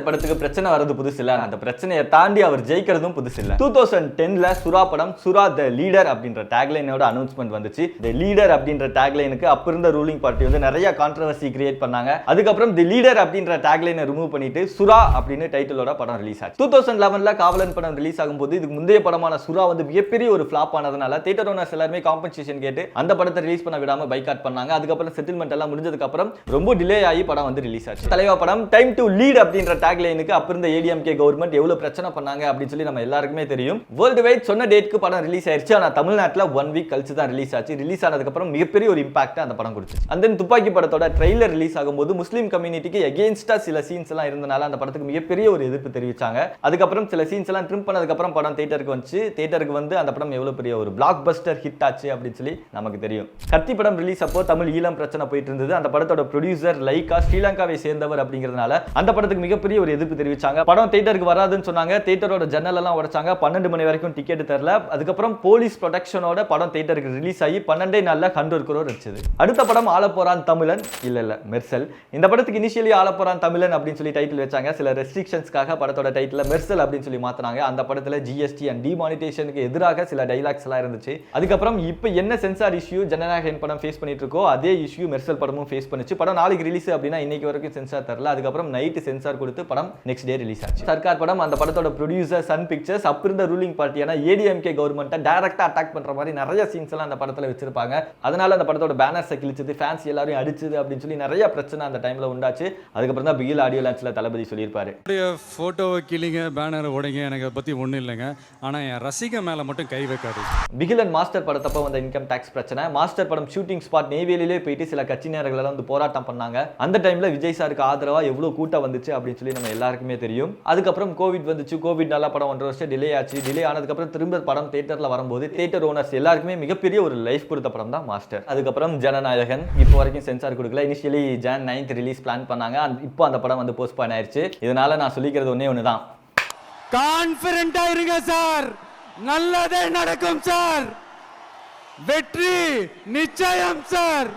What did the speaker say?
Master படத்துக்கு பிரச்சனை வரது புதுசு இல்ல, அந்த பிரச்சனையை தாண்டி அவர் ஜெயிக்கிறதும் புதுசு இல்ல. 2010ல சுறா படம் சுறா த லீடர் அப்படின்ற டேக்லைனோட அனௌன்ஸ்மெண்ட் வந்துச்சு. தி லீடர் அப்படின்ற டேக்லைனுக்கு அப்ப இருந்த ரூலிங் பார்ட்டி வந்து நிறைய கான்ட்ரோவர்சி கிரியேட் பண்ணாங்க. அதுக்கப்புறம் தி லீடர் அப்படின்ற டேக்லைனை ரிமூவ் பண்ணிட்டு சுறா அப்படின்னு டைட்டிலோட படம் ரிலீஸ் ஆச்சு. 2011ல காவலன் படம் ரிலீஸ் ஆகும்போது இதுக்கு முந்தைய படமான சுறா வந்து மிகப்பெரிய ஒரு ஃபிளாப் ஆனதுனால தியேட்டர் ஓனர்ஸ் எல்லாரும் காம்பன்சேஷன் கேட்டு அந்த படத்தை ரிலீஸ் பண்ண விடாம பைகாட் பண்ணாங்க. அதுக்கப்புறம் செட்டில்மெண்ட் எல்லாம் முடிஞ்சதுக்கு அப்புறம் ரொம்ப டிலே ஆகி படம் வந்து ரிலீஸ் ஆச்சு. தலைவா படம் டைம் டு லீட் அப்படின்ற டேக்லைனுக்கு அப்ப இருந்த ஏடிஎம்கே கவர்மெண்ட் எவ்வளவு பிரச்சனை பண்ணாங்க அப்படின்னு சொல்லி நம்ம எல்லாருக்குமே தெரியும். வேர்ல்டு வைட் சொன்ன டேட்க்கு படம் ரிலீஸ் ஆயிருச்சு. ஆனா தமிழ்நாட்டுல 1 வீக் கழிச்சு தான் ரிலீஸ் ஆச்சு. ரிலீஸ் ஆனதுக்கு அப்புறம் மிகப்பெரிய ஒரு இம்பாக்ட் அந்த படம் கொடுத்துச்சு. அந்த துப்பாக்கி படத்தோட ட்ரெய்லர் ரிலீஸ் ஆகும்போது முஸ்லீம் கம்யூனிட்டிக்கு எகெயின்ஸ்டா சில சீன்ஸ் எல்லாம் இருந்தனால அந்த படத்துக்கு மிகப்பெரிய ஒரு எதிர்ப்பு தெரிவிச்சாங்க. அதுக்கப்புறம் சில சீன்ஸ் எல்லாம் ட்ரிம் பண்ணதுக்கு அப்புறம் படம் தியேட்டருக்கு வந்துச்சு. தியேட்டருக்கு வந்து அந்த படம் எவ்வளவு பெரிய ஒரு பிளாக் பஸ்டர் ஹிட் ஆச்சு அப்படின்னு சொல்லி நமக்கு தெரியும். கத்தி படம் ரிலீஸ் அப்போ தமிழ் ஈழம் பிரச்சனை போயிட்டு இருந்தது. அந்த படத்தோட ப்ரொடியூசர் லைகா ஸ்ரீலங்காவை சேர்ந்தவர் அப்படிங்கிறதுனால அந்த படத்துக்கு மிகப்பெரிய ஒரு எதிர்ப்பு தெரிவிச்சாங்க. படம் தியேட்டருக்கு வராதுன்னு சொன்னாங்க. தியேட்டரோட ஜன்னல் எல்லாம் உடைச்சாங்க. 12 மணி வரைக்கும் டிக்கெட் தரல. அதுக்கப்புறம் போலீஸ் ப்ரொடெக்ஷனோட படம் தியேட்டருக்கு ரிலீஸ் ஆகி 12 நாள்ல 100 crore அடிச்சது. அடுத்த படம் ஆலப்போரான் தமிழன் இல்ல மெர்சல். இந்த படத்துக்கு இனிஷியலி ஆலப்போரான் தமிழன் அப்படின்னு சொல்லி டைட்டில் வச்சாங்க. சில ரெஸ்ட்ரிக்ஷன்ஸ்க்காக படத்தோட டைட்டில் மெர்சல் அப்படின்னு சொல்லி மாத்தினாங்க. அந்த படத்துல ஜிஎஸ்டி அண்ட் டிமானிட்டேஷனுக்கு எதிராக சில டைலாக்ஸ் எல்லாம் இருந்துச்சு. அதுக்கப்புறம் இப்போ என்ன சென்சார் இஷ்யூ ஜனநாயகன் படம் ஃபேஸ் பண்ணிட்டு இருக்கோ அதே இஷ்யூ மெர்சல் படமும் ஃபேஸ் பண்ணிச்சு. படம் நாளைக்கு ரிலீஸ் அப்படின்னா இன்னைக்கு வரைக்கும் சென்சார் தரல. அதுக்கப்புறம் நைட் சென்சார் கொடுத்து படம் நெக்ஸ்ட் டே ரிலீஸ் ஆச்சு. சர்க்கார் படம் அந்த படத்தோட ப்ரொடியூசர் சன் பிக்சர்ஸ் அப்ப இருந்த ரூலிங் பார்ட்டியான ஏடிஎம்கே கவர்மெண்ட்டை டைரக்டா அட்டாக் பண்ற மாதிரி நிறைய சீன்ஸ் எல்லாம் அந்த படத்துல வச்சிருப்பாங்க. அதனால அந்த படத்தோட பேனர்ஸை கிழிச்சது, ஃபேன்ஸ் எல்லாரும் அடிச்சது அப்படின்னு சொல்லி நிறைய பிரச்சனை அந்த டைம்ல உண்டாச்சு. அதுக்கப்புறம் தான் பிகில் ஆடியோ லான்ச்ல தளபதி சொல்லியிருப்பாரு, போட்டோவை கிளிங்க, பேனர் உடைங்க, எனக்கு அதை பத்தி ஒன்றும் இல்லைங்க, ஆனா என் ரசிக மேல மட்டும் கை வைக்காது. பிகில் அண்ட் மாஸ்டர் படத்தப்ப வந்த இன்கம் டாக்ஸ் பிரச்சனை, மாஸ்டர் படம் ஷூட்டிங் ஸ்பாட் நெய்வேலியிலே போயிட்டு சில கட்சியினர்கள் எல்லாம் வந்து போராட்டம் பண்ணாங்க. அந்த டைம்ல விஜய் சாருக்கு ஆதரவா எவ்வளவு கூட்டம் வந்துச்சு அப்படின்னு சொல்லி நம்ம எல்லாருக்குமே தெரியும். அதுக்கப்புறம் கோவிட் வந்துச்சு. கோவிட்னால படம் 1.5 வருஷம் டிலே ஆச்சு. டிலே ஆனதுக்கு அப்புறம் திரும்ப படம் தியேட்டர்ல வரும்போது தியேட்டர் ஓனர்ஸ் எல்லாருக்குமே மிகப்பெரிய ஒரு லைஃப் கொடுத்த படம் தான் மாஸ்டர். அதுக்கப்புறம் ஜனநாயகன் இப்போ வரைக்கும் சென்சார் கொடுக்கல. Initially John 9th release plan பண்ணாங்க. இப்போ அந்த படம் வந்து போஸ்ட்போன் ஆயிருச்சு. இதனால நான் சொல்லிக்கிறது ஒண்ணே தான், கான்ஃபிடென்ட்டா இருங்க சார், நல்லதே நடக்கும் சார், வெற்றி நிச்சயம் சார்.